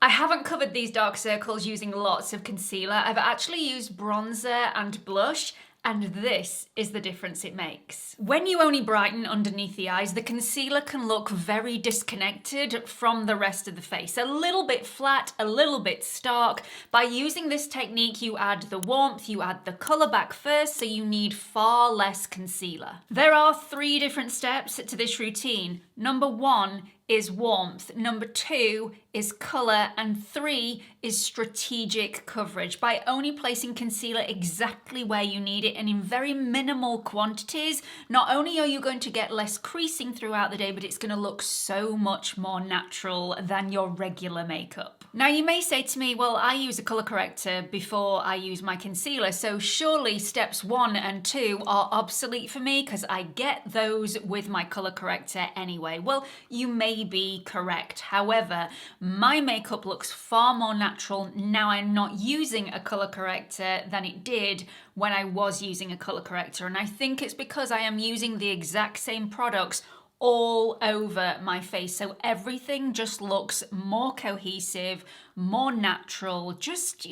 I haven't covered these dark circles using lots of concealer. I've actually used bronzer and blush, and this is the difference it makes. When you only brighten underneath the eyes, the concealer can look very disconnected from the rest of the face. A little bit flat, a little bit stark. By using this technique, you add the warmth, you add the color back first, so you need far less concealer. There are 3 different steps to this routine. Number 1 is warmth, number 2 is color, and 3 is strategic coverage. By only placing concealer exactly where you need it and in very minimal quantities, not only are you going to get less creasing throughout the day, but it's going to look so much more natural than your regular makeup. Now you may say to me, well, I use a color corrector before I use my concealer, so surely steps 1 and 2 are obsolete for me because I get those with my color corrector anyway. Well, you may be correct. However, my makeup looks far more natural now I'm not using a color corrector than it did when I was using a color corrector. And I think it's because I am using the exact same products all over my face. So everything just looks more cohesive, more natural, just,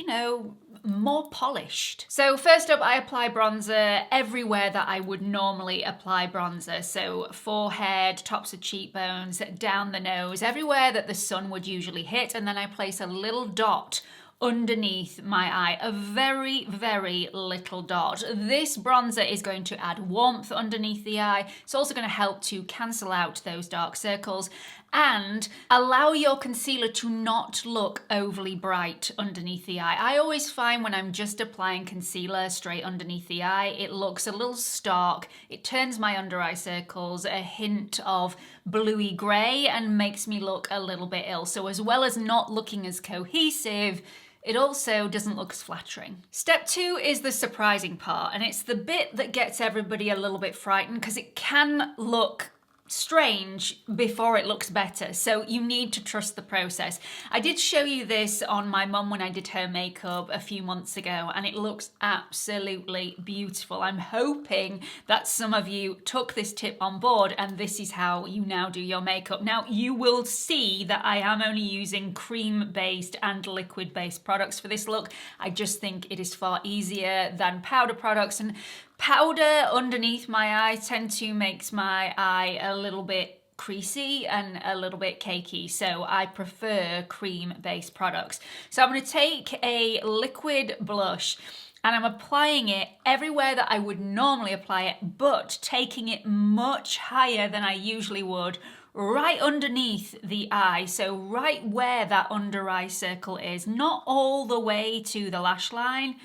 more polished. So first up, I apply bronzer everywhere that I would normally apply bronzer. So forehead, tops of cheekbones, down the nose, everywhere that the sun would usually hit. And then I place a little dot underneath my eye, a very, very little dot. This bronzer is going to add warmth underneath the eye. It's also going to help to cancel out those dark circles and allow your concealer to not look overly bright underneath the eye. I always find when I'm just applying concealer straight underneath the eye, it looks a little stark. It turns my under eye circles a hint of bluey grey and makes me look a little bit ill. So as well as not looking as cohesive, it also doesn't look as flattering. Step 2 is the surprising part, and it's the bit that gets everybody a little bit frightened because it can look strange before it looks better. So you need to trust the process. I did show you this on my mum when I did her makeup a few months ago, and it looks absolutely beautiful. I'm hoping that some of you took this tip on board and this is how you now do your makeup. Now you will see that I am only using cream-based and liquid-based products for this look. I just think it is far easier than powder products, and powder underneath my eye tend to make my eye a little bit creasy and a little bit cakey, so I prefer cream-based products. So I'm going to take a liquid blush and I'm applying it everywhere that I would normally apply it, but taking it much higher than I usually would, right underneath the eye, so right where that under eye circle is, not all the way to the lash line,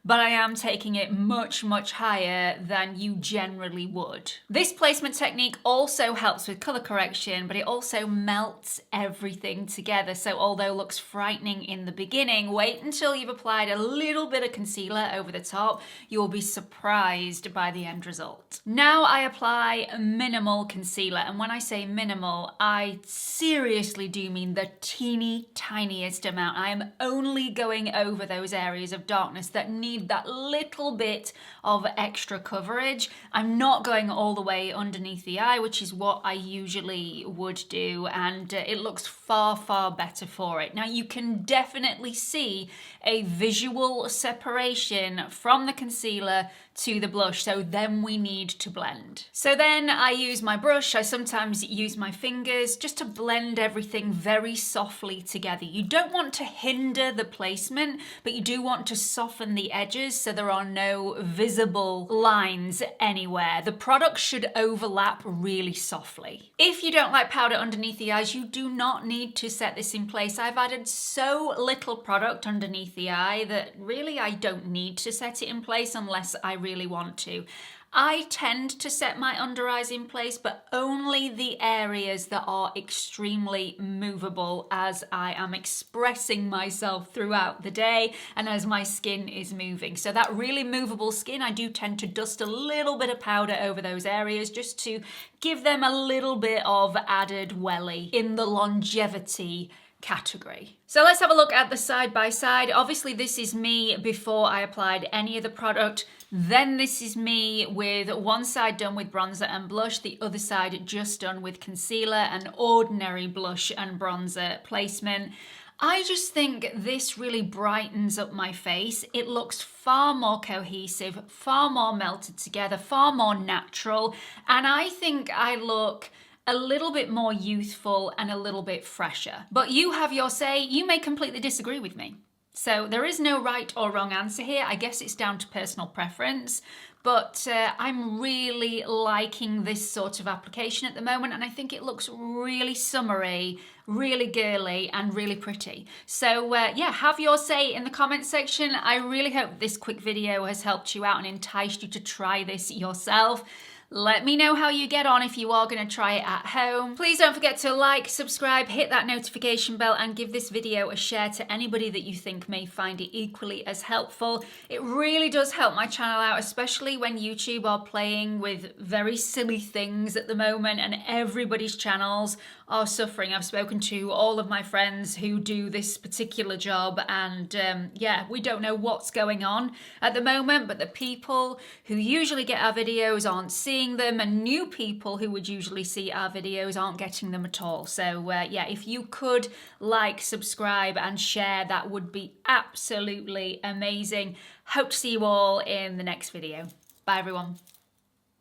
but I am taking it much, much higher than you generally would. This placement technique also helps with color correction, but it also melts everything together. So although it looks frightening in the beginning, wait until you've applied a little bit of concealer over the top. You'll be surprised by the end result. Now I apply minimal concealer, and when I say minimal, I seriously do mean the teeny tiniest amount. I am only going over those areas of darkness that need that little bit of extra coverage. I'm not going all the way underneath the eye, which is what I usually would do, and it looks far, far better for it. Now you can definitely see a visual separation from the concealer to the blush, so then we need to blend. So then I use my brush, I sometimes use my fingers just to blend everything very softly together. You don't want to hinder the placement, but you do want to soften the edges so there are no visible lines anywhere. The product should overlap really softly. If you don't like powder underneath the eyes, you do not need to set this in place. I've added so little product underneath the eye that really I don't need to set it in place unless I really want to. I tend to set my under eyes in place, but only the areas that are extremely movable as I am expressing myself throughout the day and as my skin is moving. So that really movable skin, I do tend to dust a little bit of powder over those areas just to give them a little bit of added welly in the longevity category. So let's have a look at the side by side. Obviously this is me before I applied any of the product. Then this is me with one side done with bronzer and blush, the other side just done with concealer and ordinary blush and bronzer placement. I just think this really brightens up my face. It looks far more cohesive, far more melted together, far more natural, and I think I look a little bit more youthful and a little bit fresher. But you have your say. You may completely disagree with me. So there is no right or wrong answer here. I guess it's down to personal preference. But I'm really liking this sort of application at the moment, and I think it looks really summery, really girly, and really pretty. So yeah, have your say in the comment section. I really hope this quick video has helped you out and enticed you to try this yourself. Let me know how you get on if you are going to try it at home. Please don't forget to like, subscribe, hit that notification bell, and give this video a share to anybody that you think may find it equally as helpful. It really does help my channel out, especially when YouTube are playing with very silly things at the moment and everybody's channels are suffering. I've spoken to all of my friends who do this particular job, and yeah, we don't know what's going on at the moment, but the people who usually get our videos aren't seeing them, and new people who would usually see our videos aren't getting them at all. So yeah, if you could like, subscribe, and share, that would be absolutely amazing. Hope to see you all in the next video. Bye everyone.